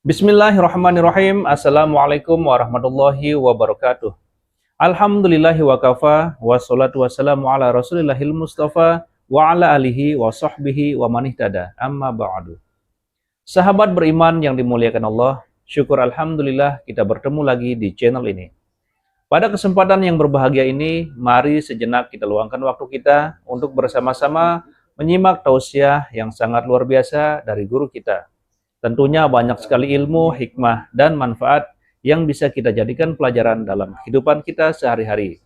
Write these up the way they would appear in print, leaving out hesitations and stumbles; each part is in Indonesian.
Bismillahirrahmanirrahim. Assalamualaikum warahmatullahi wabarakatuh. Alhamdulillahi wa kafa, wassalatu wassalamu ala rasulillahil mustafa, wa ala alihi wa sahbihi wa manihtada, amma ba'du. Sahabat beriman yang dimuliakan Allah, syukur alhamdulillah kita bertemu lagi di channel ini. Pada kesempatan yang berbahagia ini, mari sejenak kita luangkan waktu kita untuk bersama-sama menyimak tausiah yang sangat luar biasa dari guru kita. Tentunya banyak sekali ilmu, hikmah, dan manfaat yang bisa kita jadikan pelajaran dalam kehidupan kita sehari-hari.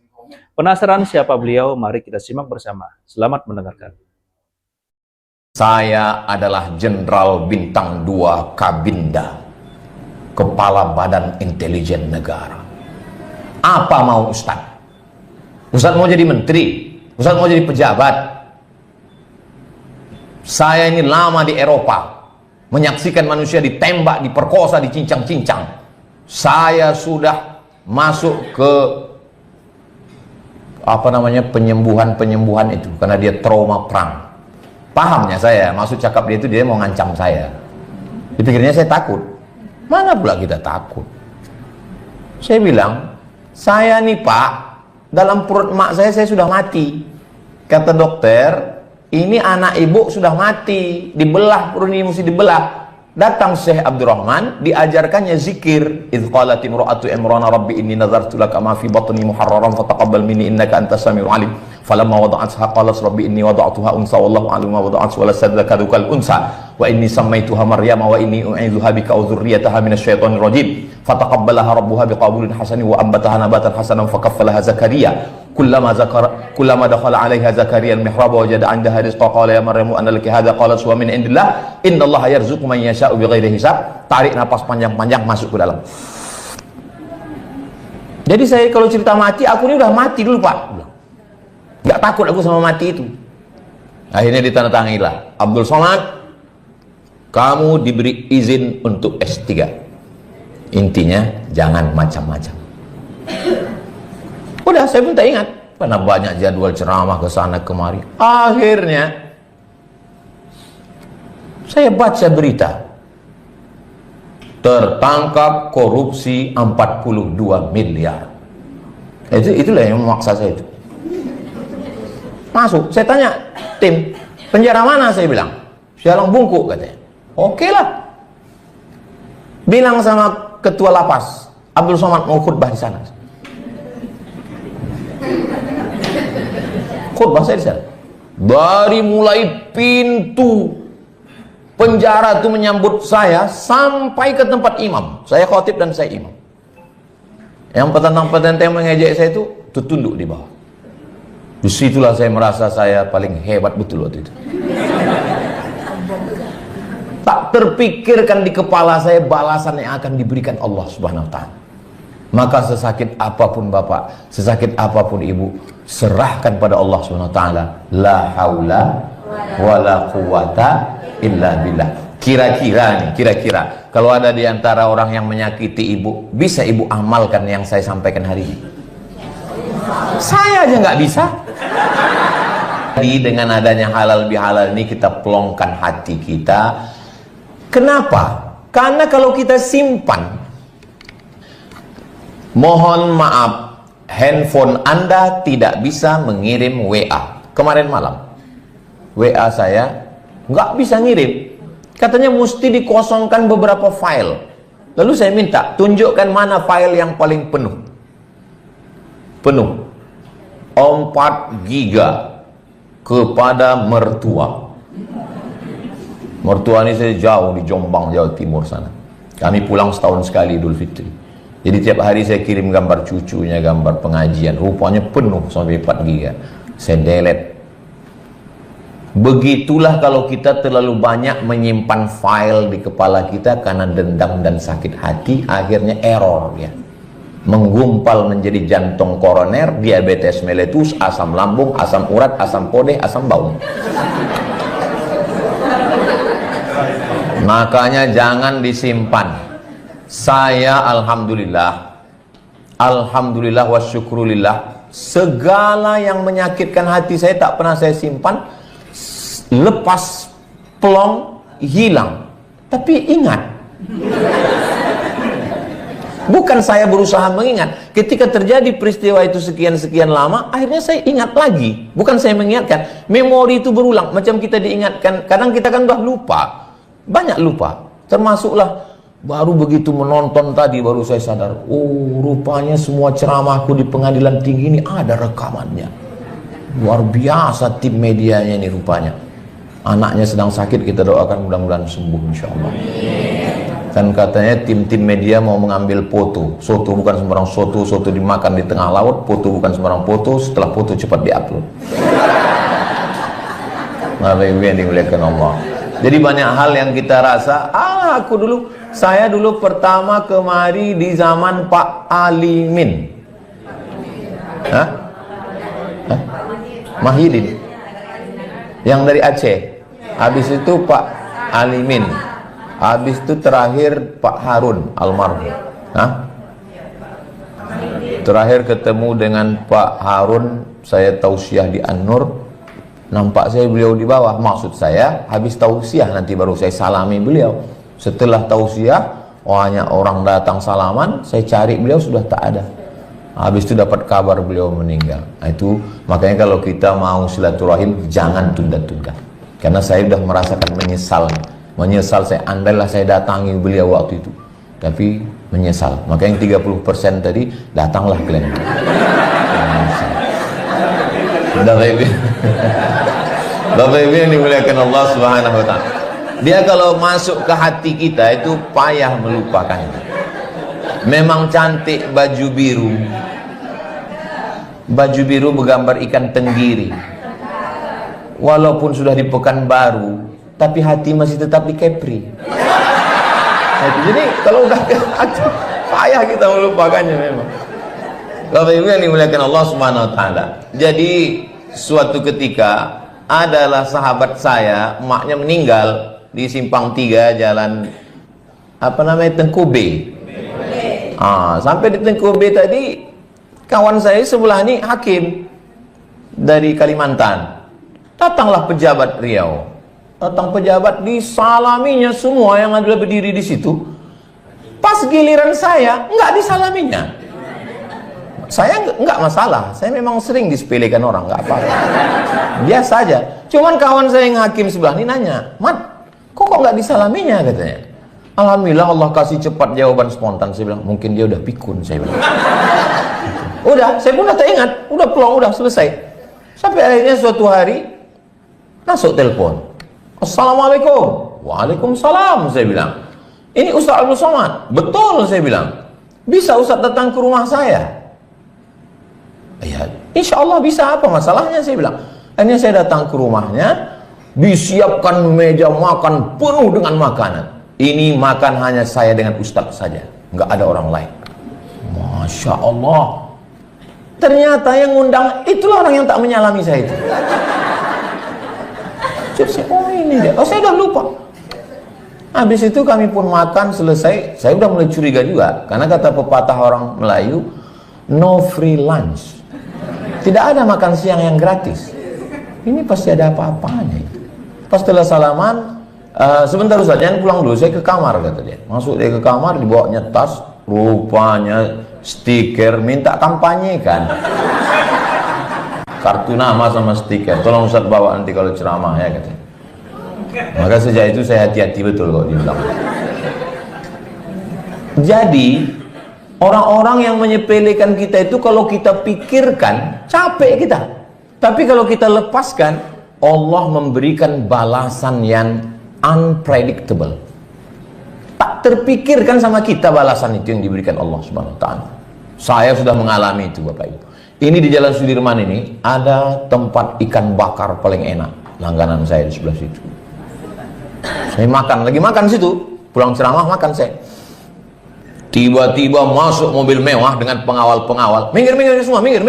Penasaran siapa beliau? Mari kita simak bersama. Selamat mendengarkan. Saya adalah Jenderal Bintang 2 Kabinda, Kepala Badan Intelijen Negara. Apa mau Ustaz? Ustaz mau jadi menteri? Ustaz mau jadi pejabat? Saya ini lama di Eropa, menyaksikan manusia ditembak, diperkosa, dicincang-cincang. Saya sudah masuk ke penyembuhan itu karena dia trauma perang. Pahamnya saya, maksud cakap dia itu dia mau ngancam saya. Dipikirnya saya takut. Mana pula kita takut? Saya bilang, saya nih Pak, dalam perut emak saya sudah mati. Kata dokter, ini anak ibu sudah mati, dibelah, perut ini mesti dibelah. Datang Syekh Abdurrahman, diajarkannya zikir. Idz qalat imra'atu Imran rabbi inni nazartu laka ma fi batni muharraran fataqabbal minni innaka antas samiul alim. Falamma wada'atha qalat rabbi inni wada'tuha unsa wallahu a'lamu ma wada'at wa la sadzakara kal unsa wa inni sammaytuha maryama wa inni u'idzuha bika wa dzurriyyataha minasyaitonir rajim. Fataqabbalaha rabbuha biqabulin hasanin wa ambataha nabatan hasanan fakaffalaha Zakaria. Kullama dakhala 'alaiha Zakaria al-mihrab wajada 'indaha rizqan qala ya maryamu anna laki hadha qalat huwa min indillah innallaha yarzuqu man yasha'u bighairi hisab. Tarik napas panjang-panjang, masuk ke dalam. Jadi saya kalau cerita mati, aku ini udah mati dulu Pak. Gak takut aku sama mati itu. Akhirnya ditandatanganilah, Abdul Somad, kamu diberi izin untuk S3. Intinya jangan macam-macam. Udah, saya pun tak ingat karena banyak jadwal ceramah ke sana kemari. Akhirnya saya baca berita tertangkap korupsi 42 miliar. Itulah yang memaksa saya itu. Masuk, saya tanya tim, penjara mana? Saya bilang Sialang Bungkuk katanya. Oke lah. Bilang sama ketua lapas, Abdul Somad mau khutbah di sana. Khutbah saya di sana. Dari mulai pintu penjara itu menyambut saya sampai ke tempat imam. Saya khotib dan saya imam. Yang petentang-petentang yang mengejek saya itu tunduk di bawah. Disitulah saya merasa saya paling hebat betul waktu itu. Tak terpikirkan di kepala saya balasan yang akan diberikan Allah Subhanahu wa ta'ala. Maka sesakit apapun Bapak, sesakit apapun Ibu, serahkan pada Allah Subhanahu wa ta'ala. La haula wala quwata illa billah. Kira-kira kalau ada di antara orang yang menyakiti Ibu, bisa Ibu amalkan yang saya sampaikan hari ini? Saya aja nggak bisa. Jadi dengan adanya halal bihalal ini kita pelongkan hati kita. Kenapa? Karena kalau kita simpan, mohon maaf, handphone Anda tidak bisa mengirim WA. Kemarin malam WA saya nggak bisa ngirim, katanya mesti dikosongkan beberapa file. Lalu saya minta tunjukkan mana file yang paling penuh 4 giga kepada mertua. Mertua ini saya jauh di Jombang, Jawa Timur sana. Kami pulang setahun sekali Idul Fitri. Jadi tiap hari saya kirim gambar cucunya, gambar pengajian. Rupanya penuh sampai 4 giga. Saya delete. Begitulah kalau kita terlalu banyak menyimpan file di kepala kita karena dendam dan sakit hati, akhirnya error ya. Menggumpal menjadi jantung koroner, diabetes meletus, asam lambung, asam urat, asam podeh, asam bau. Makanya jangan disimpan. Saya alhamdulillah wa syukrulillah, segala yang menyakitkan hati saya tak pernah saya simpan. Lepas plong hilang. Tapi ingat, Bukan saya berusaha mengingat. Ketika terjadi peristiwa itu sekian-sekian lama, akhirnya saya ingat lagi. Bukan saya mengingatkan. Memori itu berulang. Macam kita diingatkan. Kadang kita kan udah lupa. Banyak lupa. Termasuklah baru begitu menonton tadi, baru saya sadar. Oh, rupanya semua ceramahku di pengadilan tinggi ini ada rekamannya. Luar biasa tim medianya ini rupanya. Anaknya sedang sakit, kita doakan mudah-mudahan sembuh insyaAllah. Kan katanya tim-tim media mau mengambil foto. Soto bukan sembarang soto, soto dimakan di tengah laut. Foto bukan sembarang foto, setelah foto cepat diupload. Nah, yang dimuliakan Allah. Jadi banyak hal yang kita rasa, saya dulu pertama kemari di zaman Pak Alimin. Hah? Mahidin. Yang dari Aceh. Habis itu Pak Alimin. Habis itu terakhir Pak Harun almarhum. Terakhir ketemu dengan Pak Harun, saya tausiah di An-Nur. Nampak saya beliau di bawah. Maksud saya habis tausiah nanti baru saya salami beliau. Setelah tausiah, hanya orang datang salaman, saya cari beliau sudah tak ada. Habis itu dapat kabar beliau meninggal. Nah, itu makanya kalau kita mau silaturahim jangan tunda-tunda. Karena saya sudah merasakan menyesal saya, andailah saya datangi beliau waktu itu, tapi menyesal. Maka yang 30% tadi, datanglah kalian. Bapak Ibu yang dimuliakan Allah Subhanahu wa Ta'ala, dia kalau masuk ke hati kita itu payah melupakannya. Memang cantik baju biru, bergambar ikan tenggiri. Walaupun sudah di Pekanbaru, tapi hati masih tetap di Kepri. Jadi kalau udah ke hati, payah kita melupakannya memang. Bapak Ibu yang dimuliakan Allah Subhanahu wa Ta'ala. Jadi suatu ketika adalah sahabat saya, emaknya meninggal di Simpang 3 jalan Tengku B. Sampai di Tengku B tadi, kawan saya sebelah ini hakim dari Kalimantan. Datanglah pejabat Riau. Datang pejabat, disalaminya semua yang ada berdiri di situ. Pas giliran saya, enggak disalaminya. Saya enggak masalah, saya memang sering disepelekan orang, enggak apa-apa. Biasa aja. Cuman kawan saya yang hakim sebelah ini nanya, "Mat, kok enggak disalaminya?" katanya. Alhamdulillah Allah kasih cepat jawaban spontan. Saya bilang, mungkin dia udah pikun, saya bilang. Udah, saya pun udah teringat, udah plong, udah selesai. Sampai akhirnya suatu hari masuk telepon. Assalamualaikum. Waalaikumsalam, saya bilang. Ini Ustaz Abdul Somad. Betul, saya bilang. Bisa Ustaz datang ke rumah saya? Ya, insya Allah bisa, apa masalahnya, saya bilang. Akhirnya saya datang ke rumahnya, disiapkan meja makan penuh dengan makanan. Ini makan hanya saya dengan Ustaz saja, nggak ada orang lain. Masya Allah. Ternyata yang ngundang itulah orang yang tak menyalami saya itu. Oh ini dia. Oh saya udah lupa. Habis itu kami pun makan selesai. Saya udah mulai curiga juga, karena kata pepatah orang Melayu, no free lunch. Tidak ada makan siang yang gratis. Ini pasti ada apa-apanya. Pas setelah salaman, sebentar Ustaz, jangan pulang dulu, saya ke kamar, kata dia. Masuk dia ke kamar, dibawanya tas, rupanya stiker, minta kampanye kan. Kartu nama sama stiker, tolong Ustaz bawa nanti kalau ceramah ya, katanya. Maka sejak itu saya hati-hati betul kok dibilang. Jadi orang-orang yang menyepelekan kita itu, kalau kita pikirkan capek kita, tapi kalau kita lepaskan, Allah memberikan balasan yang unpredictable. Tak terpikirkan sama kita balasan itu yang diberikan Allah Subhanahu wa Ta'ala. Saya sudah mengalami itu, Bapak Ibu. Ini di Jalan Sudirman ini ada tempat ikan bakar paling enak, langganan saya di sebelah situ. Saya lagi makan situ, pulang ceramah makan saya. Tiba-tiba masuk mobil mewah dengan pengawal-pengawal. Minggir semua, minggir.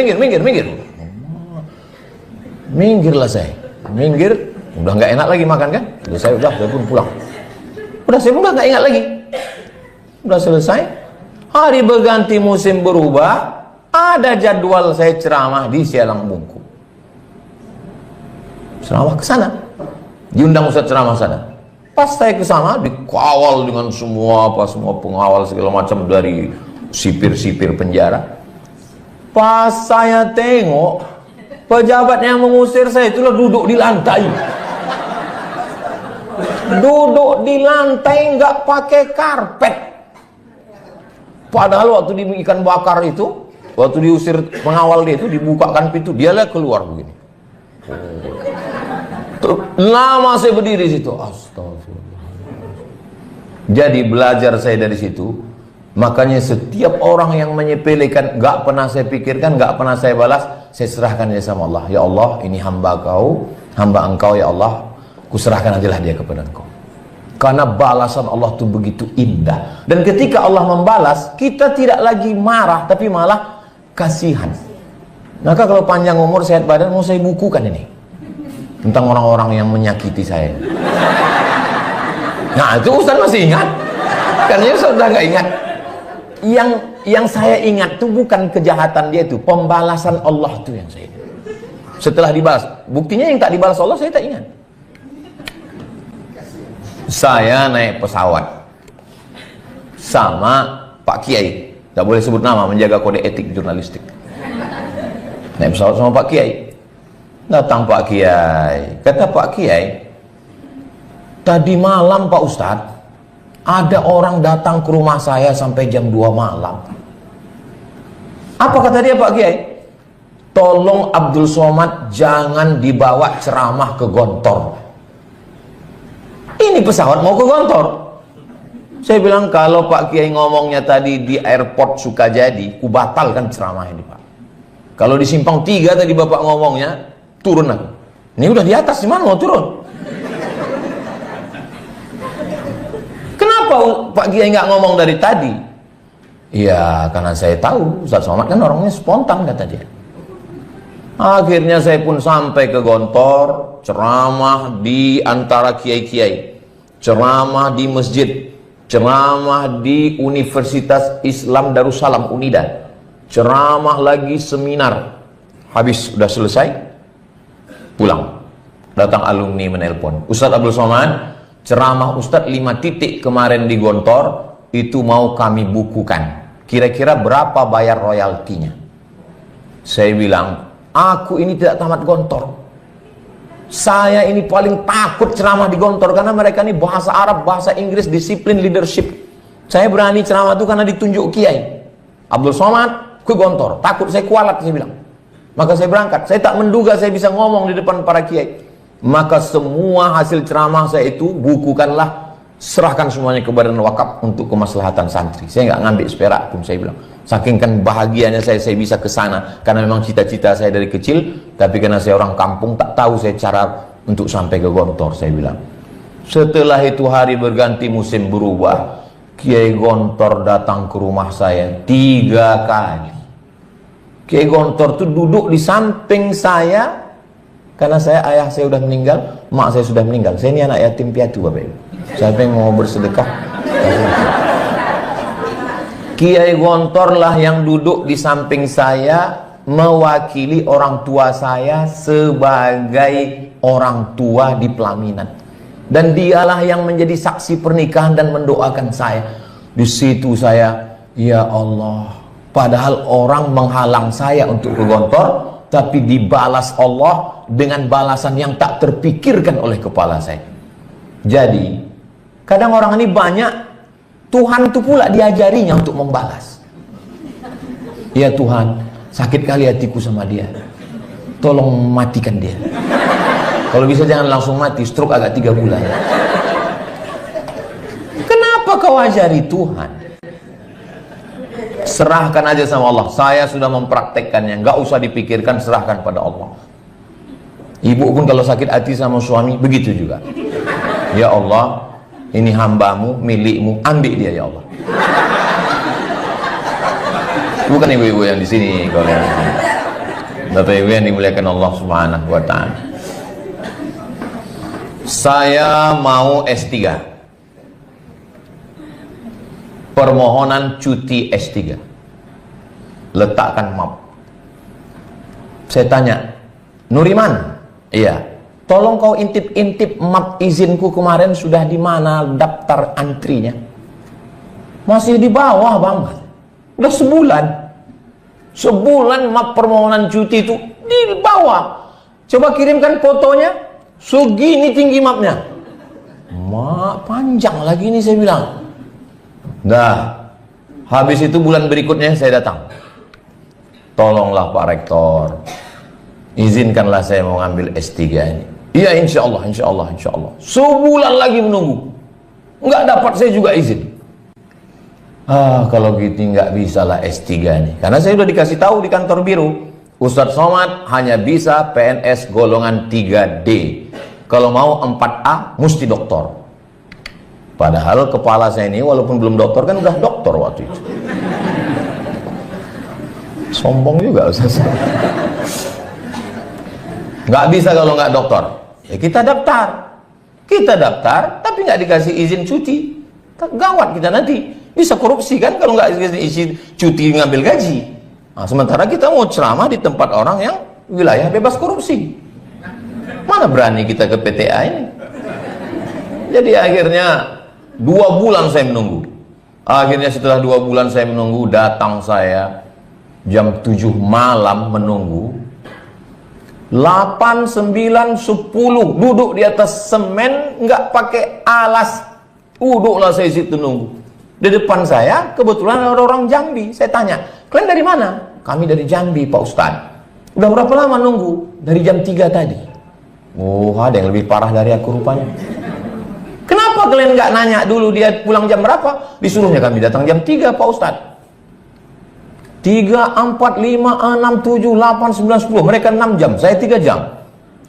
Minggirlah saya. Minggir, udah nggak enak lagi makan kan? Saya pun pulang. Saya pun nggak ingat lagi. Udah selesai. Hari berganti, musim berubah. Ada jadwal saya ceramah di Sialang Bungku. Ceramah ke sana. Diundang Ustaz ceramah sana. Pas saya ke sana, dikawal dengan semua pengawal segala macam, dari sipir-sipir penjara. Pas saya tengok, pejabat yang mengusir saya itulah duduk di lantai. Duduk di lantai, nggak pakai karpet. Padahal waktu di ikan bakar itu, waktu diusir pengawal dia itu, dibukakan pintu, dialah keluar begini. Lama saya berdiri situ. Astagfirullah. Jadi belajar saya dari situ. Makanya setiap orang yang menyepelekan, gak pernah saya pikirkan, gak pernah saya balas, saya serahkan dia sama Allah. Ya Allah, ini hamba engkau ya Allah, kuserahkan ajalah dia kepada engkau. Karena balasan Allah itu begitu indah. Dan ketika Allah membalas, kita tidak lagi marah, tapi malah kasihan. Maka kalau panjang umur, sehat badan, mau saya bukukan ini tentang orang-orang yang menyakiti saya. Nah itu Ustaz masih ingat. Karena Ustaz sudah gak ingat. Yang saya ingat itu bukan kejahatan dia itu, pembalasan Allah itu yang saya ingat. Setelah dibalas, buktinya yang tak dibalas Allah saya tak ingat. Saya naik pesawat sama Pak Kiai, tak boleh sebut nama, menjaga kode etik jurnalistik. Naik pesawat sama Pak Kiai. Datang Pak Kiai, kata Pak Kiai, tadi malam Pak Ustadz, ada orang datang ke rumah saya sampai jam 2 malam. Apa kata dia Pak Kiai? Tolong Abdul Somad jangan dibawa ceramah ke Gontor. Ini pesawat mau ke Gontor. Saya bilang kalau Pak Kiai ngomongnya tadi di airport Sukajadi, ku batalkan ceramah ini Pak. Kalau di Simpang 3 tadi Bapak ngomongnya, turun aku. Ini udah di atas, gimana mau turun? Kenapa Pak Kiai nggak ngomong dari tadi? Ya karena saya tahu Ustaz Somad kan orangnya spontan, kata dia. Akhirnya saya pun sampai ke Gontor, ceramah di antara kiai-kiai, ceramah di masjid, ceramah di Universitas Islam Darussalam Unida, ceramah lagi seminar. Habis udah selesai, pulang. Datang alumni menelpon, Ustaz Abdul Somad, ceramah Ustadz 5 titik kemarin di Gontor itu mau kami bukukan. Kira-kira berapa bayar royaltinya? Saya bilang, aku ini tidak tamat Gontor. Saya ini paling takut ceramah di Gontor karena mereka ini bahasa Arab, bahasa Inggris, disiplin leadership. Saya berani ceramah itu karena ditunjuk Kiai Abdul Somad ke Gontor. Takut saya kualat, saya bilang. Maka saya berangkat. Saya tak menduga saya bisa ngomong di depan para Kiai. Maka semua hasil ceramah saya itu bukukanlah, serahkan semuanya ke Badan Wakaf untuk kemaslahatan santri. Saya nggak ngambil seperak pun, saya bilang. Saking kan bahagianya saya bisa ke sana karena memang cita-cita saya dari kecil, tapi karena saya orang kampung tak tahu saya cara untuk sampai ke Gontor, saya bilang. Setelah itu hari berganti, musim berubah. Kiai Gontor datang ke rumah saya 3 kali. Kiai Gontor tuh duduk di samping saya. Karena ayah saya sudah meninggal, mak saya sudah meninggal. Saya ini anak yatim piatu Bapak Ibu. Siapa yang mau bersedekah? Kiai Gontor lah yang duduk di samping saya, mewakili orang tua saya sebagai orang tua di pelaminan. Dan dialah yang menjadi saksi pernikahan dan mendoakan saya. Di situ saya, ya Allah, padahal orang menghalang saya untuk ke Gontor, tapi dibalas Allah dengan balasan yang tak terpikirkan oleh kepala saya. Jadi kadang orang ini banyak, Tuhan itu pula diajarinya untuk membalas. Ya Tuhan, sakit kali hatiku sama dia, tolong matikan dia. Kalau bisa jangan langsung mati, stroke agak 3 bulan. Kenapa kau ajari Tuhan? Serahkan aja sama Allah. Saya sudah mempraktekkannya, nggak usah dipikirkan, serahkan pada Allah. Ibu pun kalau sakit hati sama suami begitu juga. Ya Allah, ini hambamu, milikmu, ambil dia ya Allah. Bukan ibu-ibu yang di sini, kalau yang Bapak Ibu yang dimuliakan Allah Subhanahu wa Ta'ala. Saya mau S3. Permohonan cuti S3. Letakkan map. Saya tanya, Nuriman? Iya. Tolong kau intip-intip map izinku kemarin sudah di mana daftar antrinya? Masih di bawah Bang. Udah sebulan permohonan cuti itu dibawa. Coba kirimkan fotonya, segini tinggi mapnya. Panjang lagi nih, saya bilang. Dah, habis itu bulan berikutnya saya datang. Tolonglah Pak Rektor, izinkanlah saya mau ngambil S3 ini. Iya, insya Allah. Sebulan lagi menunggu, nggak dapat, saya juga izin. Kalau gitu nggak bisa lah S3 nih, karena saya udah dikasih tahu di kantor biru, Ustadz Somad hanya bisa PNS golongan 3D. Kalau mau 4A mesti doktor. Padahal kepala saya ini walaupun belum doktor kan udah doktor waktu itu. Sombong juga Ustadz. Nggak bisa kalau nggak doktor. Ya kita daftar, tapi nggak dikasih izin cuti. Gawat kita nanti, bisa korupsi kan kalau nggak dikasih izin cuti ngambil gaji. Nah, sementara kita mau ceramah di tempat orang yang wilayah bebas korupsi. Mana berani kita ke PTA ini? Jadi akhirnya 2 bulan saya menunggu. Akhirnya setelah 2 bulan saya menunggu, datang saya jam 7 malam menunggu. 8, 9, 10 duduk di atas semen, nggak pakai alas, duduklah saya situ nunggu. Di depan saya kebetulan ada orang Jambi. Saya tanya, kalian dari mana? Kami dari Jambi Pak Ustadz. Udah berapa lama nunggu? Dari jam 3 tadi. Ada yang lebih parah dari aku rupanya. Kenapa kalian nggak nanya dulu dia pulang jam berapa? Disuruhnya kami datang jam 3 Pak Ustadz. 3, 4, 5, 6, 7, 8, 9, 10. Mereka 6 jam, saya 3 jam.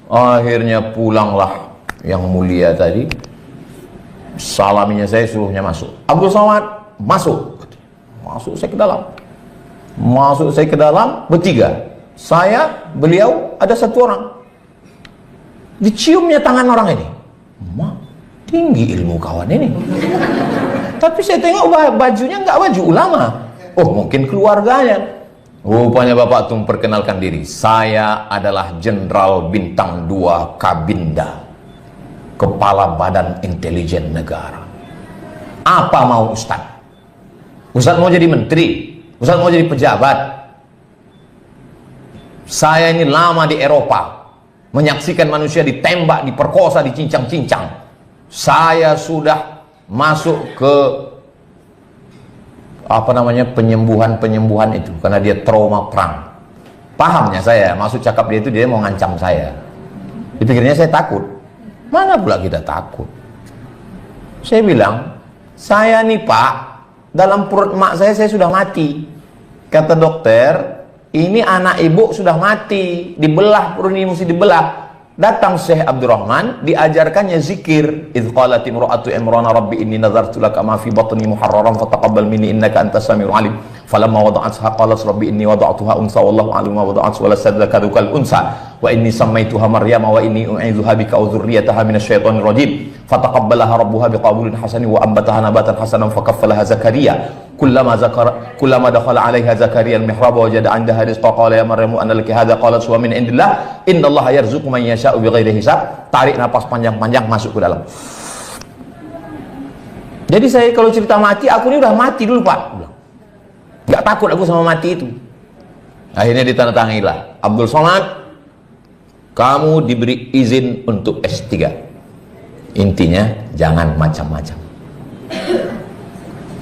Akhirnya pulanglah yang mulia tadi. Salaminya saya, suruhnya masuk. Abdul Somad, masuk. Masuk saya ke dalam. Bertiga. Saya, beliau, ada 1 orang. Diciumnya tangan orang ini. Tinggi ilmu kawan ini. Tapi saya tengok bajunya nggak baju ulama. Mungkin keluarganya. Rupanya Bapak tuh memperkenalkan diri. Saya adalah Jenderal Bintang 2 Kabinda, Kepala Badan Intelijen Negara. Apa mau Ustadz? Ustadz mau jadi menteri? Ustadz mau jadi pejabat? Saya ini lama di Eropa, menyaksikan manusia ditembak, diperkosa, dicincang-cincang. Saya sudah masuk ke penyembuhan itu karena dia trauma perang. Pahamnya saya, maksud cakap dia itu dia mau ngancam saya. Dipikirnya saya takut. Mana pula kita takut. Saya bilang, saya nih Pak, dalam perut emak saya sudah mati. Kata dokter, ini anak ibu sudah mati, dibelah, perut ini mesti dibelah. Datang Syekh Abdurrahman, diajarkannya zikir. Idh qalat imra'atu Imran rabbi inni nazartu laka ma fi batni muharraran fataqabbal minni innaka antas samiul alim. Falamma wada'atha qalat rabbi inni wada'tuha unsa wallahu a'lamu ma wada'at wa laysa dzakaruka al-unsa wa inni sammaytuha maryama wa inni u'idzuha bika wa dzurriyyataha minasyaitonir rajim. Fataqabbalaha rabbuha biqabulin hasanin wa ambataha nabatan hasanan fakaffalaha Zakaria. Kullama dakhala 'alaiha Zakaria al-mihrab wajada 'indaha rizqan qala ya maryamu anna laki hadha qalat huwa min indillah innallaha yarzuqu man yasha'u bighairi hisab. Tarik napas panjang-panjang, masuk ke dalam. Jadi saya kalau cerita mati, aku ini udah mati dulu Pak. Gak takut aku sama mati itu. Akhirnya ditandatanganilah, Abdul Somad, kamu diberi izin untuk S3. Intinya jangan macam-macam.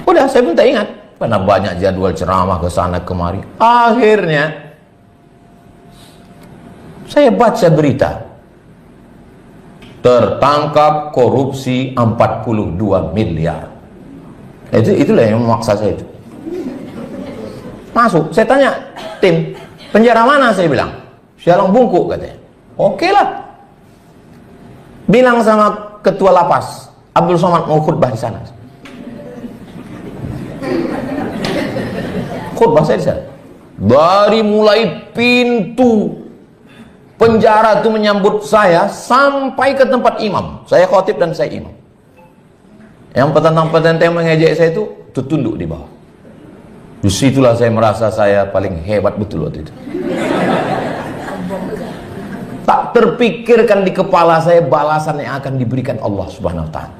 Udah, saya pun tak ingat karena banyak jadwal ceramah ke sana kemari. Akhirnya saya baca berita tertangkap korupsi 42 miliar. Itulah yang memaksa saya itu. Masuk, saya tanya tim, penjara mana? Saya bilang Sialang Bungkuk katanya. Oke lah. Bilang sama ketua lapas, Abdul Somad mau khutbah di sana. Khutbah saya di sana. Dari mulai pintu penjara itu menyambut saya sampai ke tempat imam. Saya khotib dan saya imam. Yang petentang-petentang yang mengejek saya itu tunduk di bawah. Disitulah saya merasa saya paling hebat betul waktu itu. Tak terpikirkan di kepala saya balasan yang akan diberikan Allah Subhanahu wa ta'ala.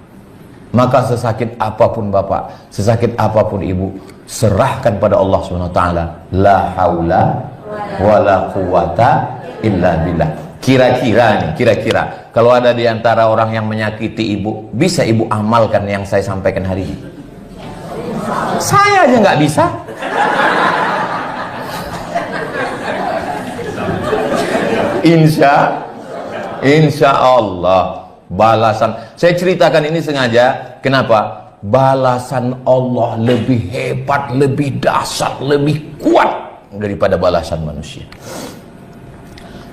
Maka sesakit apapun bapak, sesakit apapun ibu, serahkan pada Allah SWT. La haula wala quwata illa billah. Kira-kira kalau ada di antara orang yang menyakiti ibu, bisa ibu amalkan yang saya sampaikan hari ini? Saya aja nggak bisa. Insya Allah balasan, saya ceritakan ini sengaja, kenapa? Balasan Allah lebih hebat, lebih dahsyat, lebih kuat daripada balasan manusia.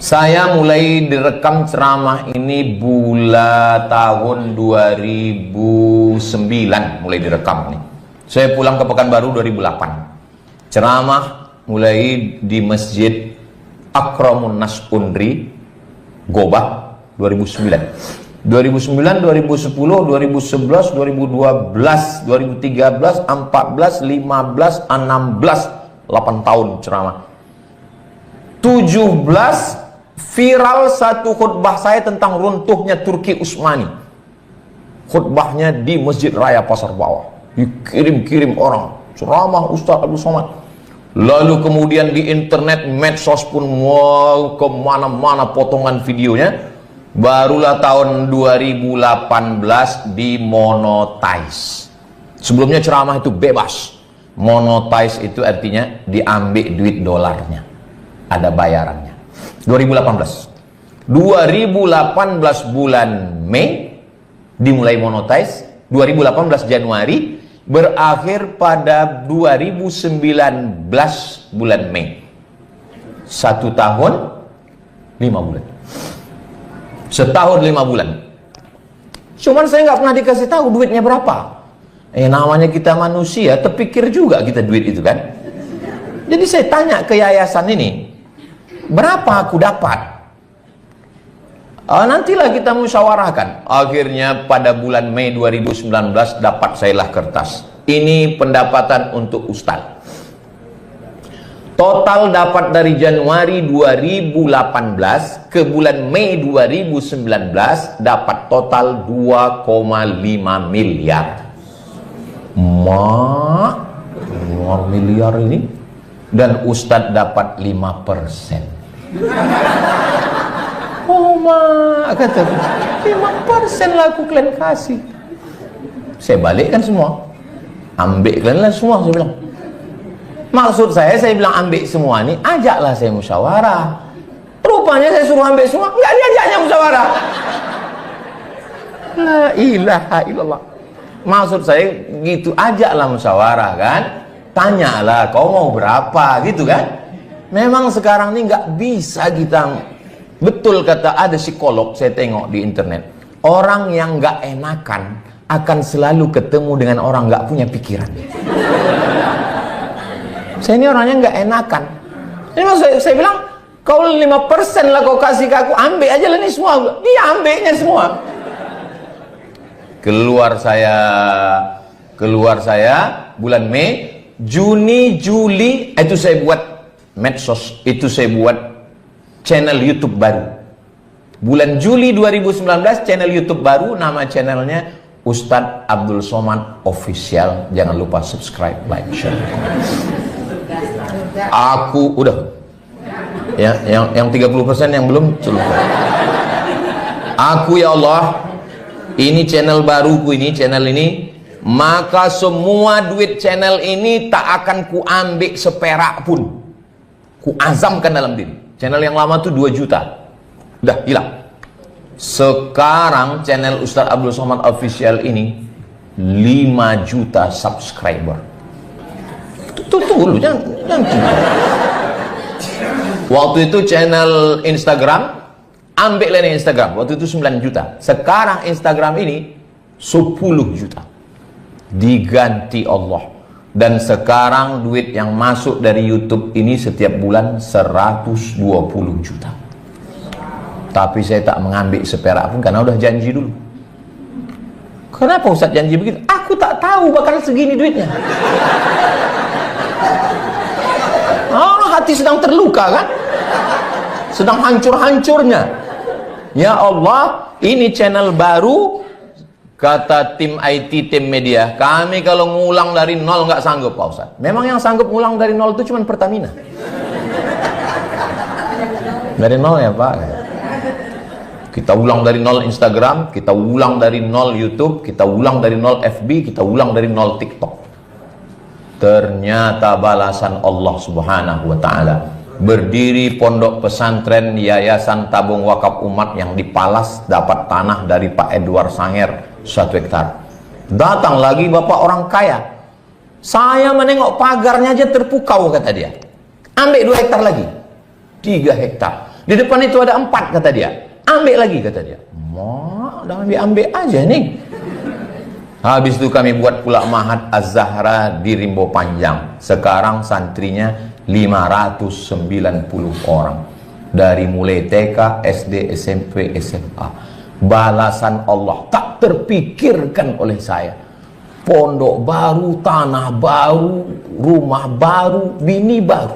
Saya mulai direkam ceramah ini bulan tahun 2009, mulai direkam nih. Saya pulang ke Pekanbaru 2008. Ceramah mulai di Masjid Akramun Nas Undri Gobah 2009. 2009, 2010, 2011, 2012, 2013, 14, 15, 16, 8 tahun ceramah. 17 viral satu khutbah saya tentang runtuhnya Turki Utsmani. Khutbahnya di Masjid Raya Pasar Bawah. Dikirim-kirim orang, ceramah Ustaz Abdul Somad. Lalu kemudian di internet, medsos pun mau kemana-mana potongan videonya. Barulah tahun 2018 dimonetize. Sebelumnya ceramah itu bebas. Monetize itu artinya diambil duit dolarnya, ada bayarannya. 2018 bulan Mei dimulai monetize. 2018 Januari, berakhir pada 2019 bulan Mei. 1 tahun 5 bulan. Setahun 5 bulan. Cuman saya nggak pernah dikasih tahu duitnya berapa. Namanya kita manusia, terpikir juga kita duit itu kan. Jadi saya tanya ke yayasan ini, berapa aku dapat? Nantilah kita musyawarahkan. Akhirnya pada bulan Mei 2019 dapat sayalah kertas. Ini pendapatan untuk Ustaz. Total dapat dari Januari 2018 ke bulan Mei 2019 dapat total 2,5 miliar. Luar miliar ini. Dan Ustadz dapat 5%. Kata 5% lah aku kalian kasih. Saya balikkan semua. Ambil kalian lah semua, saya bilang. Maksud saya bilang ambil semua ini, ajaklah saya musyawarah. Rupanya saya suruh ambil semua, nggak diajaknya musyawarah. La ilaha illallah. Maksud saya gitu, ajaklah musyawarah kan. Tanyalah kau mau berapa gitu kan. Memang sekarang ini nggak bisa kita. Betul kata ada psikolog, saya tengok di internet. Orang yang nggak enakan akan selalu ketemu dengan orang nggak punya pikiran. Saya ini orangnya nggak enakan. Ini saya bilang, kau 5% lah kau kasih ke aku, ambil aja lah ini semua. Dia ambilnya semua. Keluar saya bulan Mei, Juni, Juli, itu saya buat medsos, itu saya buat channel YouTube baru. Bulan Juli 2019 channel YouTube baru, nama channelnya Ustadz Abdul Somad Official. Jangan lupa subscribe, like, share. Aku udah ya, yang 30% yang belum selesai. Aku ya Allah, ini channel baruku, ini channel ini, maka semua duit channel ini tak akan kuambil seperak pun. Kuazamkan dalam diri. Channel yang lama tuh 2 juta, udah hilang. Sekarang channel Ustadz Abdul Somad Official ini 5 juta subscriber. Tunggu dulu, jangan. Waktu itu channel Instagram, ambil lah Instagram, waktu itu 9 juta. Sekarang Instagram ini 10 juta. Diganti Allah. Dan sekarang duit yang masuk dari YouTube ini setiap bulan 120 juta. Tapi saya tak mengambil seperak pun karena udah janji dulu. Kenapa Ustaz janji begitu? Aku tak tahu bakal segini duitnya. Hati sedang terluka kan, sedang hancur-hancurnya. Ya Allah, ini channel baru, Kata tim IT, tim media, kami kalau ngulang dari nol nggak sanggup Pak Ustadz. Memang yang sanggup ngulang dari nol itu cuma Pertamina. Dari nol ya Pak. Kita ulang dari nol Instagram, kita ulang dari nol YouTube, kita ulang dari nol FB, kita ulang dari nol TikTok. Ternyata balasan Allah Subhanahu wa Ta'ala. Berdiri pondok pesantren Yayasan Tabung Wakaf Umat yang di Palas, dapat tanah dari Pak Edward Sanger 1 hektar. Datang lagi bapak orang kaya, saya menengok pagarnya aja terpukau kata dia. Ambil 2 hektar lagi, 3 hektar. Di depan itu ada 4 kata dia. Ambil lagi kata dia. Mak, udah ambil aja nih. Habis itu kami buat pula Mahat Az-Zahra di Rimbo Panjang. Sekarang santrinya 590 orang. Dari mulai TK, SD, SMP, SMA. Balasan Allah tak terpikirkan oleh saya. Pondok baru, tanah baru, rumah baru, bini baru.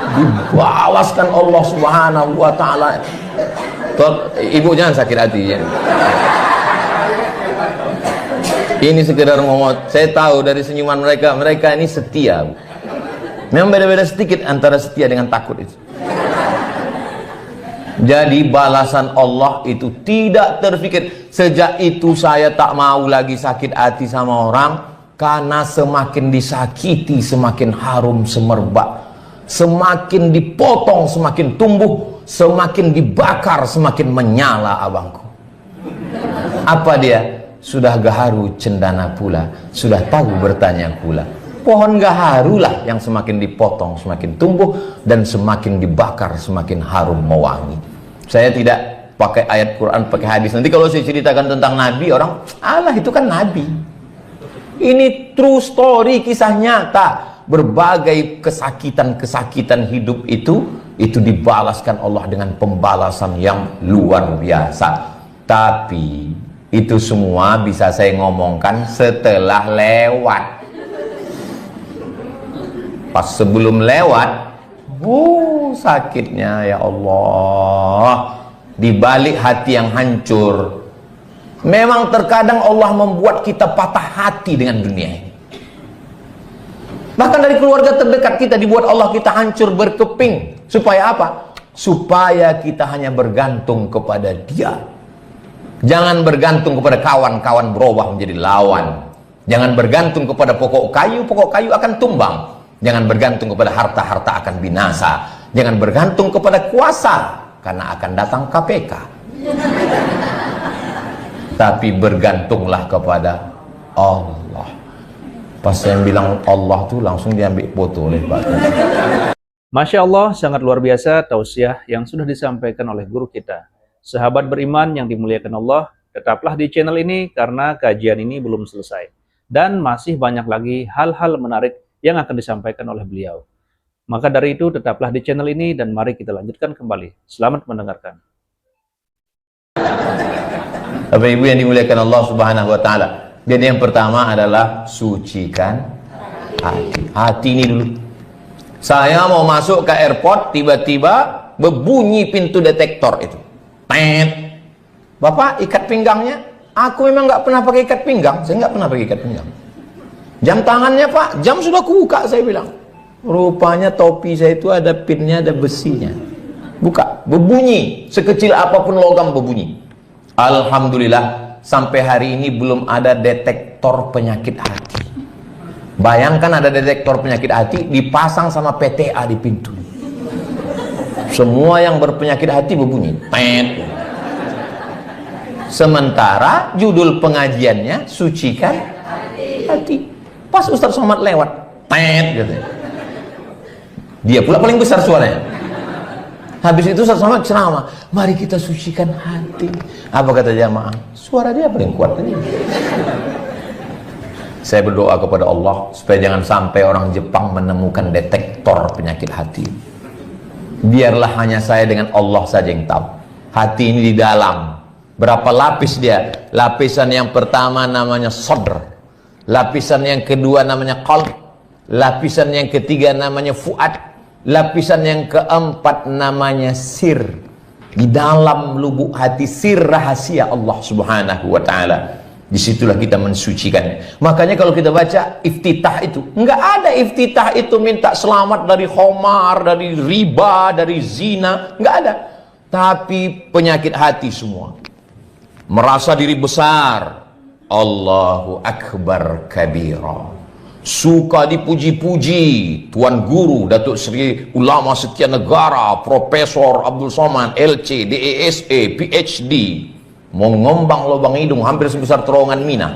Dibalaskan Allah Subhanahu wa Ta'ala. Ibu jangan sakit hati ya. Ini sekedar ngomong. Saya tahu dari senyuman mereka, mereka ini setia. Memang beda-beda sedikit antara setia dengan takut itu. Jadi balasan Allah itu tidak terfikir. Sejak itu saya tak mau lagi sakit hati sama orang, karena semakin disakiti semakin harum semerbak. Semakin dipotong semakin tumbuh, semakin dibakar semakin menyala abangku. Apa dia? Sudah gaharu cendana pula, sudah tahu bertanya pula. Pohon gaharu lah yang semakin dipotong semakin tumbuh, dan semakin dibakar semakin harum mewangi. Saya tidak pakai ayat Quran, pakai hadis. Nanti kalau saya ceritakan tentang Nabi, orang, alah itu kan Nabi. Ini true story, kisah nyata. Berbagai kesakitan-kesakitan hidup itu dibalaskan Allah dengan pembalasan yang luar biasa. Tapi itu semua bisa saya ngomongkan setelah lewat. Pas sebelum lewat, sakitnya ya Allah. Di balik hati yang hancur, memang terkadang Allah membuat kita patah hati dengan dunia ini. Bahkan dari keluarga terdekat kita dibuat Allah kita hancur berkeping. Supaya apa? Supaya kita hanya bergantung kepada Dia. Jangan bergantung kepada kawan-kawan, berubah menjadi lawan. Jangan bergantung kepada pokok kayu akan tumbang. Jangan bergantung kepada harta akan binasa. Jangan bergantung kepada kuasa, karena akan datang KPK. Tapi bergantunglah kepada Allah. Pas saya bilang Allah tuh langsung diambil foto oleh Pak. Masya Allah, sangat luar biasa tausiah yang sudah disampaikan oleh guru kita. Sahabat beriman yang dimuliakan Allah, tetaplah di channel ini karena kajian ini belum selesai. Dan masih banyak lagi hal-hal menarik yang akan disampaikan oleh beliau. Maka dari itu tetaplah di channel ini dan mari kita lanjutkan kembali. Selamat mendengarkan. Bapak Ibu yang dimuliakan Allah Subhanahu wa Ta'ala. Jadi yang pertama adalah sucikan hati. Hati ini dulu. Saya mau masuk ke airport, tiba-tiba berbunyi pintu detektor itu. Tet. Bapak ikat pinggangnya. Aku memang nggak pernah pakai ikat pinggang. Saya nggak pernah pakai ikat pinggang. Jam tangannya Pak, jam sudah kubuka saya bilang. Rupanya topi saya itu ada pinnya, ada besinya. Buka, berbunyi. Sekecil apapun logam berbunyi. Alhamdulillah. Sampai hari ini belum ada detektor penyakit hati. Bayangkan ada detektor penyakit hati dipasang sama PTA di pintu. Semua yang berpenyakit hati berbunyi. Tet. Sementara judul pengajiannya sucikan hati. Pas Ustaz Somad lewat, tet gitu. Dia pula paling besar suaranya. Habis itu Ustaz Somad ceramah, mari kita sucikan hati. Apa kata jamaah? Suara dia paling kuat tadi. Saya berdoa kepada Allah supaya jangan sampai orang Jepang menemukan detektor penyakit hati. Biarlah hanya saya dengan Allah saja yang tahu. Hati ini di dalam. Berapa lapis dia? Lapisan yang pertama namanya sodr. Lapisan yang kedua namanya qalb. Lapisan yang ketiga namanya fuad. Lapisan yang keempat namanya sir. Di dalam lubuk hati sir rahasia Allah Subhanahu wa ta'ala. Disitulah kita mensucikannya. Makanya kalau kita baca iftitah itu, enggak ada iftitah itu minta selamat dari khamar, dari riba, dari zina, enggak ada. Tapi penyakit hati semua. Merasa diri besar. Allahu Akbar kabira. Suka dipuji-puji Tuan Guru Datuk Seri Ulama Setia Negara Profesor Abdul Somad LC DESA PhD mau ngombang lubang hidung hampir sebesar terowongan Mina.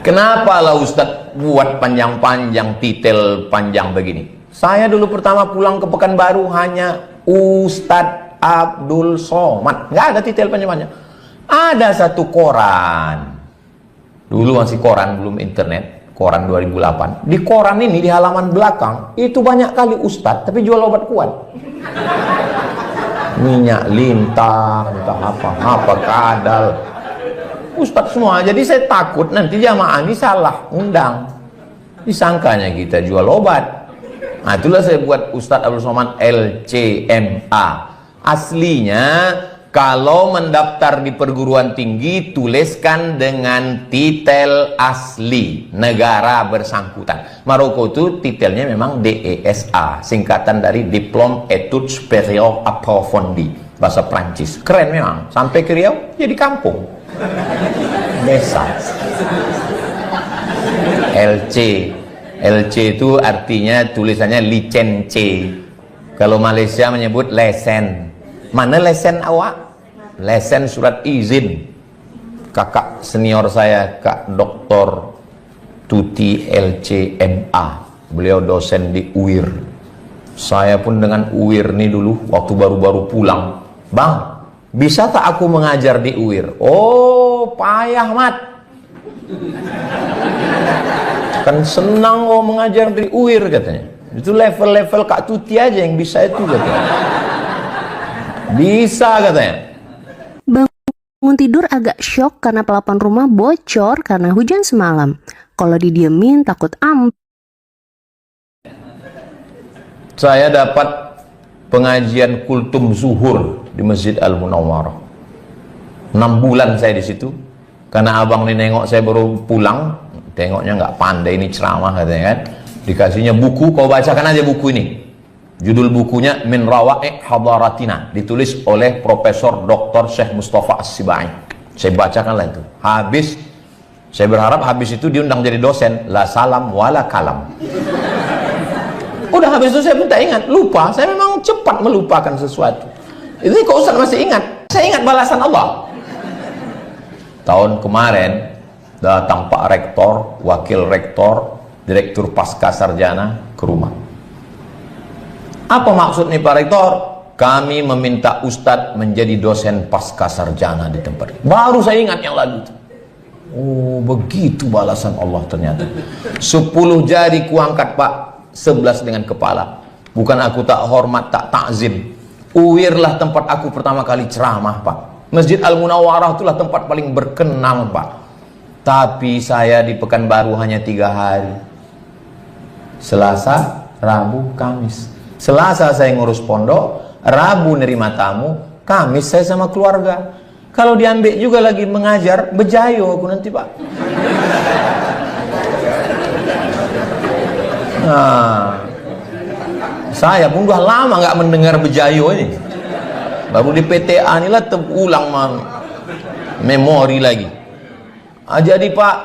Kenapa lah Ustadz buat panjang-panjang titel panjang begini? Saya dulu pertama pulang ke Pekanbaru hanya Ustadz Abdul Somad, nggak ada titel panjang-panjang. Ada satu koran. Dulu masih koran, belum internet. Koran 2008. Di koran ini, di halaman belakang, itu banyak kali ustadz, tapi jual obat kuat. Minyak lintah, entah apa kadal. Ustadz semua. Jadi saya takut nanti jamaah ini salah undang. Disangkanya kita jual obat. Nah, itulah saya buat Ustadz Abdul Somad LCMA. Aslinya, kalau mendaftar di perguruan tinggi, tuliskan dengan titel asli negara bersangkutan. Maroko itu titelnya memang DESA, singkatan dari Diplôme Études Supérieures Approfondies, bahasa Prancis. Keren memang. Sampai ke Riau, jadi kampung. Desa. LC itu artinya tulisannya licence. Kalau Malaysia menyebut lesen. Mana lesen awak? Lesen surat izin. Kakak senior saya, Kak Dr. Tuti LCMA. Beliau dosen di UIR. Saya pun dengan UIR nih dulu, waktu baru-baru pulang. Bang, bisa tak aku mengajar di UIR? Oh, payah mat. Kan senang kok mengajar di UIR katanya. Itu level-level Kak Tuti aja yang bisa itu katanya. Bisa katanya. Bangun tidur agak syok karena pelapon rumah bocor karena hujan semalam. Kalau didiemin takut Saya dapat pengajian kultum zuhur di Masjid Al-Munawwarah. 6 bulan saya di situ. Karena abang ini nengok saya baru pulang, tengoknya nggak pandai ini ceramah katanya kan. Dikasihnya buku, kau bacakan aja buku ini. Judul bukunya Min Rawa'i Hadaratina, ditulis oleh Profesor Dr. Syekh Mustafa As-Sibai. Saya bacakanlah itu. Habis, saya berharap habis itu diundang jadi dosen. La salam wala kalam. Udah habis itu saya pun tak ingat, lupa. Saya memang cepat melupakan sesuatu. Ini kok Ustaz masih ingat? Saya ingat balasan Allah. Tahun kemarin datang Pak Rektor, Wakil Rektor, Direktur Pasca Sarjana ke rumah. Apa maksud nih Pak Rektor? Kami meminta Ustadz menjadi dosen pasca sarjana di tempat. Baru saya ingat yang lalu itu. Oh, begitu balasan Allah ternyata. 10 jari kuangkat Pak, 11 dengan kepala. Bukan aku tak hormat, tak takzim. UIR lah tempat aku pertama kali ceramah Pak. Masjid Al-Munawwarah itulah tempat paling berkenal Pak. Tapi saya di Pekanbaru hanya 3 hari. Selasa, Rabu, Kamis. Selasa saya ngurus pondok, Rabu nerima tamu, Kamis saya sama keluarga. Kalau diambil juga lagi mengajar, bejayo aku nanti Pak. Nah, saya pun udah lama nggak mendengar bejayo ini. Baru di PTA inilah terulang memori lagi. Jadi Pak,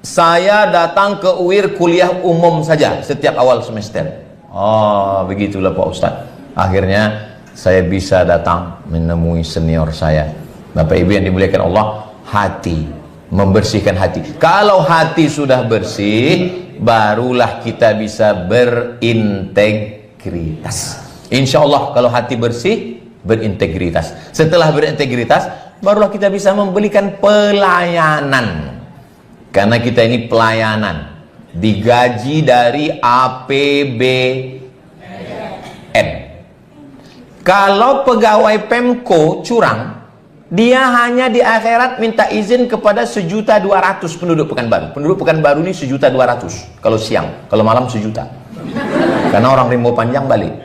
saya datang ke UIR kuliah umum saja setiap awal semester. Oh, begitulah Pak Ustadz. Akhirnya saya bisa datang menemui senior saya. Bapak Ibu yang dimuliakan Allah, hati, membersihkan hati. Kalau hati sudah bersih, barulah kita bisa berintegritas. Insya Allah kalau hati bersih, berintegritas. Setelah berintegritas, barulah kita bisa memberikan pelayanan. Karena kita ini pelayanan. Digaji dari APBN. Kalau pegawai Pemko curang, dia hanya di akhirat minta izin kepada 1.200.000 penduduk Pekanbaru. Penduduk Pekanbaru ini 1.200.000 kalau siang, kalau malam 1 juta. Karena orang Rimbo Panjang balik.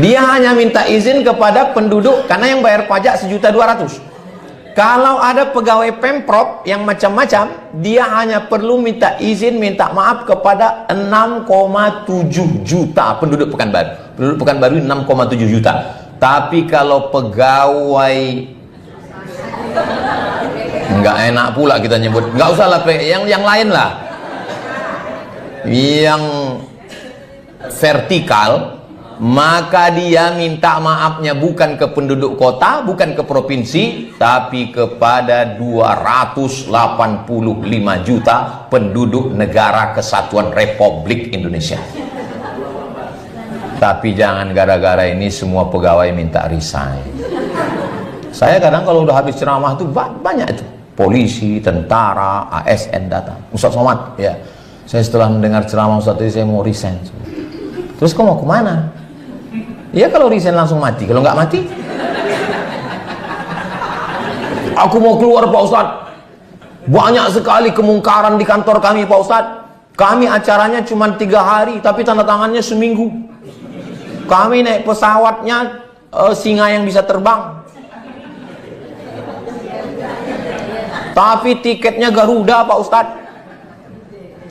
Dia hanya minta izin kepada penduduk karena yang bayar pajak 1.200.000. Kalau ada pegawai Pemprov yang macam-macam, dia hanya perlu minta izin, minta maaf kepada 6,7 juta penduduk Pekanbaru. Penduduk Pekanbaru 6,7 juta. Tapi kalau pegawai, nggak enak pula kita nyebut, nggak usah lah, yang lain lah, yang vertikal, maka dia minta maafnya bukan ke penduduk kota, bukan ke provinsi, tapi kepada 285 juta penduduk negara kesatuan Republik Indonesia. Tapi jangan gara-gara ini semua pegawai minta resign. Saya kadang kalau udah habis ceramah tuh banyak itu, polisi, tentara, ASN datang. Ustaz Somad, ya, saya setelah mendengar ceramah Ustaz tadi saya mau resign. Terus kau mau kemana? Ya kalau resign langsung mati, kalau nggak mati, aku mau keluar Pak Ustadz. Banyak sekali kemungkaran di kantor kami Pak Ustadz. Kami acaranya cuma 3 hari, tapi tanda tangannya seminggu. Kami naik pesawatnya singa yang bisa terbang, tapi tiketnya Garuda Pak Ustadz.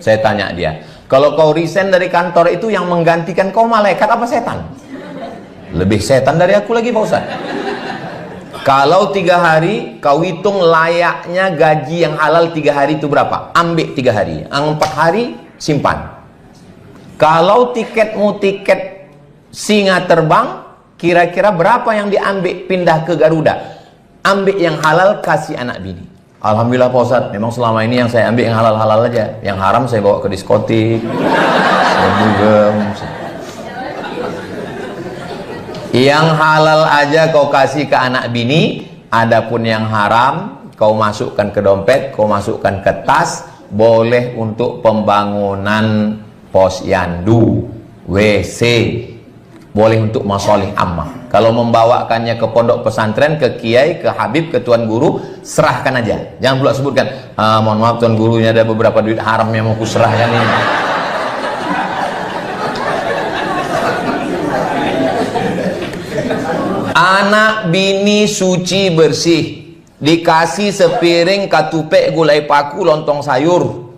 Saya tanya dia, kalau kau resign dari kantor itu yang menggantikan kau malaikat apa setan? Lebih setan dari aku lagi Pak Ustaz. Kalau 3 hari kau hitung layaknya gaji yang halal 3 hari itu berapa? Ambil 3 hari, yang 4 hari simpan. Kalau tiketmu tiket singa terbang, kira-kira berapa yang diambil pindah ke Garuda? Ambil yang halal, kasih anak bini. Alhamdulillah Pak Ustaz, memang selama ini yang saya ambil yang halal-halal aja, yang haram saya bawa ke diskotik, saya dugem. Yang halal aja kau kasih ke anak bini, adapun yang haram kau masukkan ke dompet, kau masukkan ke tas, boleh untuk pembangunan posyandu, WC, boleh untuk masolih ammah. Kalau membawakannya ke pondok pesantren, ke kiai, ke habib, ke tuan guru, serahkan aja. Jangan pula sebutkan, mohon maaf tuan guru, ini ada beberapa duit haram yang mau kuserahkan ini. Anak bini suci bersih, dikasih sepiring katupek gulai paku lontong sayur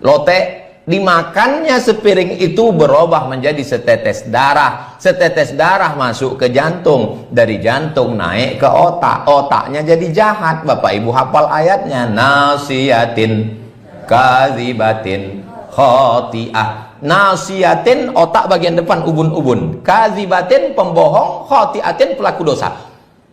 lotek, dimakannya sepiring itu berubah menjadi setetes darah. Setetes darah masuk ke jantung, dari jantung naik ke otak, otaknya jadi jahat. Bapak ibu hafal ayatnya, nasiyatin kadzibatin khoti'ah. Nasiyatin otak bagian depan, ubun-ubun, kadzibatin pembohong, khoti'atin pelaku dosa.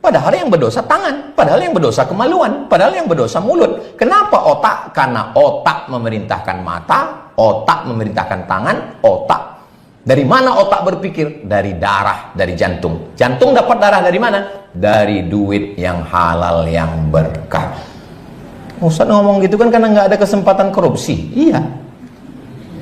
Padahal yang berdosa tangan, padahal yang berdosa kemaluan, padahal yang berdosa mulut. Kenapa otak? Karena otak memerintahkan mata, otak memerintahkan tangan, otak. Dari mana otak berpikir? Dari darah, dari jantung. Jantung dapat darah dari mana? Dari duit yang halal, yang berkah. Ustaz ngomong gitu kan karena nggak ada kesempatan korupsi. Iya.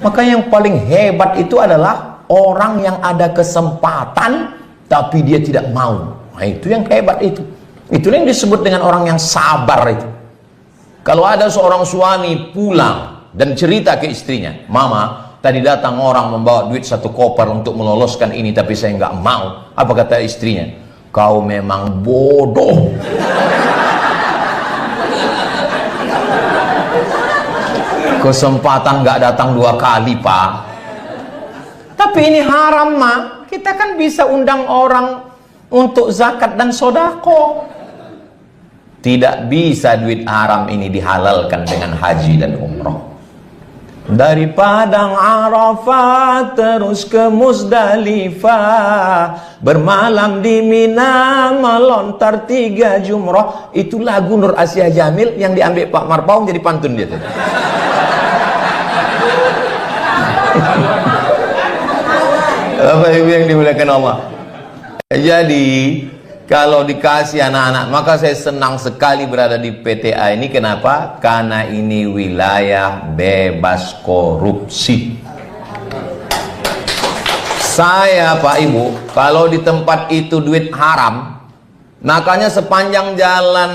Maka yang paling hebat itu adalah orang yang ada kesempatan tapi dia tidak mau. Nah, itu yang hebat itu. Itu yang disebut dengan orang yang sabar itu. Kalau ada seorang suami pulang dan cerita ke istrinya, "Mama, tadi datang orang membawa duit 1 koper untuk meloloskan ini, tapi saya nggak mau." Apa kata istrinya? "Kau memang bodoh." Kesempatan nggak datang 2 kali Pak. Tapi ini haram Mak. Kita kan bisa undang orang untuk zakat dan sodako. Tidak bisa duit haram ini dihalalkan dengan haji dan umroh. Dari Padang Arafah terus ke Muzdalifah, bermalam di Mina, melontar 3 jumroh. Itu lagu Nur Asia Jamil yang diambil Pak Marpaung jadi pantun dia tuh. Bapak Ibu yang dimuliakan Allah. Jadi kalau dikasih anak-anak, maka saya senang sekali berada di PTA ini. Kenapa? Karena ini wilayah bebas korupsi. Saya Pak Ibu, kalau di tempat itu duit haram, makanya sepanjang jalan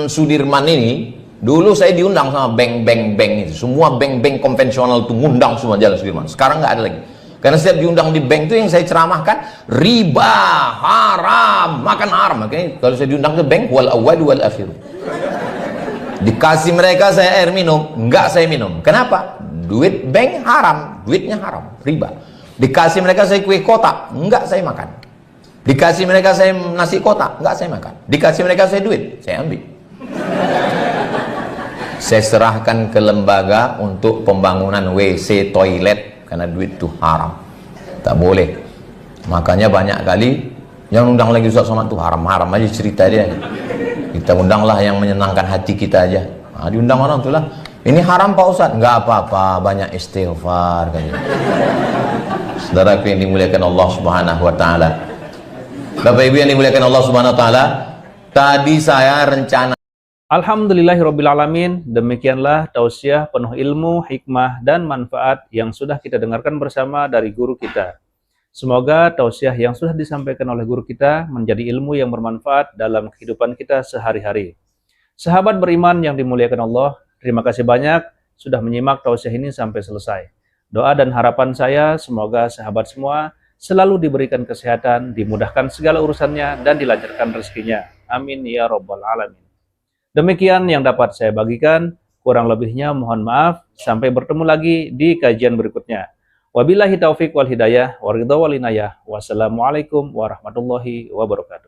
Sudirman ini, dulu saya diundang sama bank itu. Semua bank konvensional itu ngundang semua jalan Sudirman. Sekarang nggak ada lagi. Karena setiap diundang di bank itu yang saya ceramahkan riba, haram, makan haram. Makanya kalau saya diundang ke bank, wal awwal wal akhir. Dikasih mereka saya air minum, enggak saya minum. Kenapa? Duit bank haram, duitnya haram, riba. Dikasih mereka saya kue kotak, enggak saya makan. Dikasih mereka saya nasi kotak, enggak saya makan. Dikasih mereka saya duit, saya ambil. Saya serahkan ke lembaga untuk pembangunan WC, toilet, karena duit itu haram, tak boleh. Makanya banyak kali yang undang lagi Ustaz Somad itu haram-haram aja cerita dia. Kita undanglah yang menyenangkan hati kita aja. Nah, diundang orang itulah, ini haram Pak Ustaz, nggak apa-apa, banyak istighfar kan. Saudaraku yang dimuliakan Allah Subhanahu Wa Taala, Bapak Ibu yang dimuliakan Allah Subhanahu Wa Taala, tadi saya rencana. Alhamdulillahirrabbilalamin, demikianlah tausiah penuh ilmu, hikmah, dan manfaat yang sudah kita dengarkan bersama dari guru kita. Semoga tausiah yang sudah disampaikan oleh guru kita menjadi ilmu yang bermanfaat dalam kehidupan kita sehari-hari. Sahabat beriman yang dimuliakan Allah, terima kasih banyak sudah menyimak tausiah ini sampai selesai. Doa dan harapan saya semoga sahabat semua selalu diberikan kesehatan, dimudahkan segala urusannya, dan dilancarkan rezekinya. Amin ya rabbal alamin. Demikian yang dapat saya bagikan, kurang lebihnya mohon maaf. Sampai bertemu lagi di kajian berikutnya. Wabillahi taufiq wal hidayah, waridha wal inayah. Wassalamualaikum warahmatullahi wabarakatuh.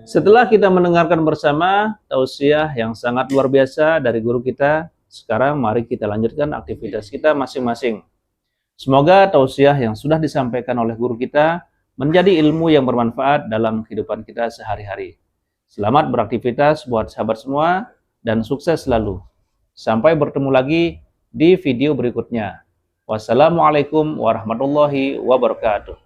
Setelah kita mendengarkan bersama tausiah yang sangat luar biasa dari guru kita, sekarang mari kita lanjutkan aktivitas kita masing-masing. Semoga tausiah yang sudah disampaikan oleh guru kita menjadi ilmu yang bermanfaat dalam kehidupan kita sehari-hari. Selamat beraktivitas buat sahabat semua dan sukses selalu. Sampai bertemu lagi di video berikutnya. Wassalamualaikum warahmatullahi wabarakatuh.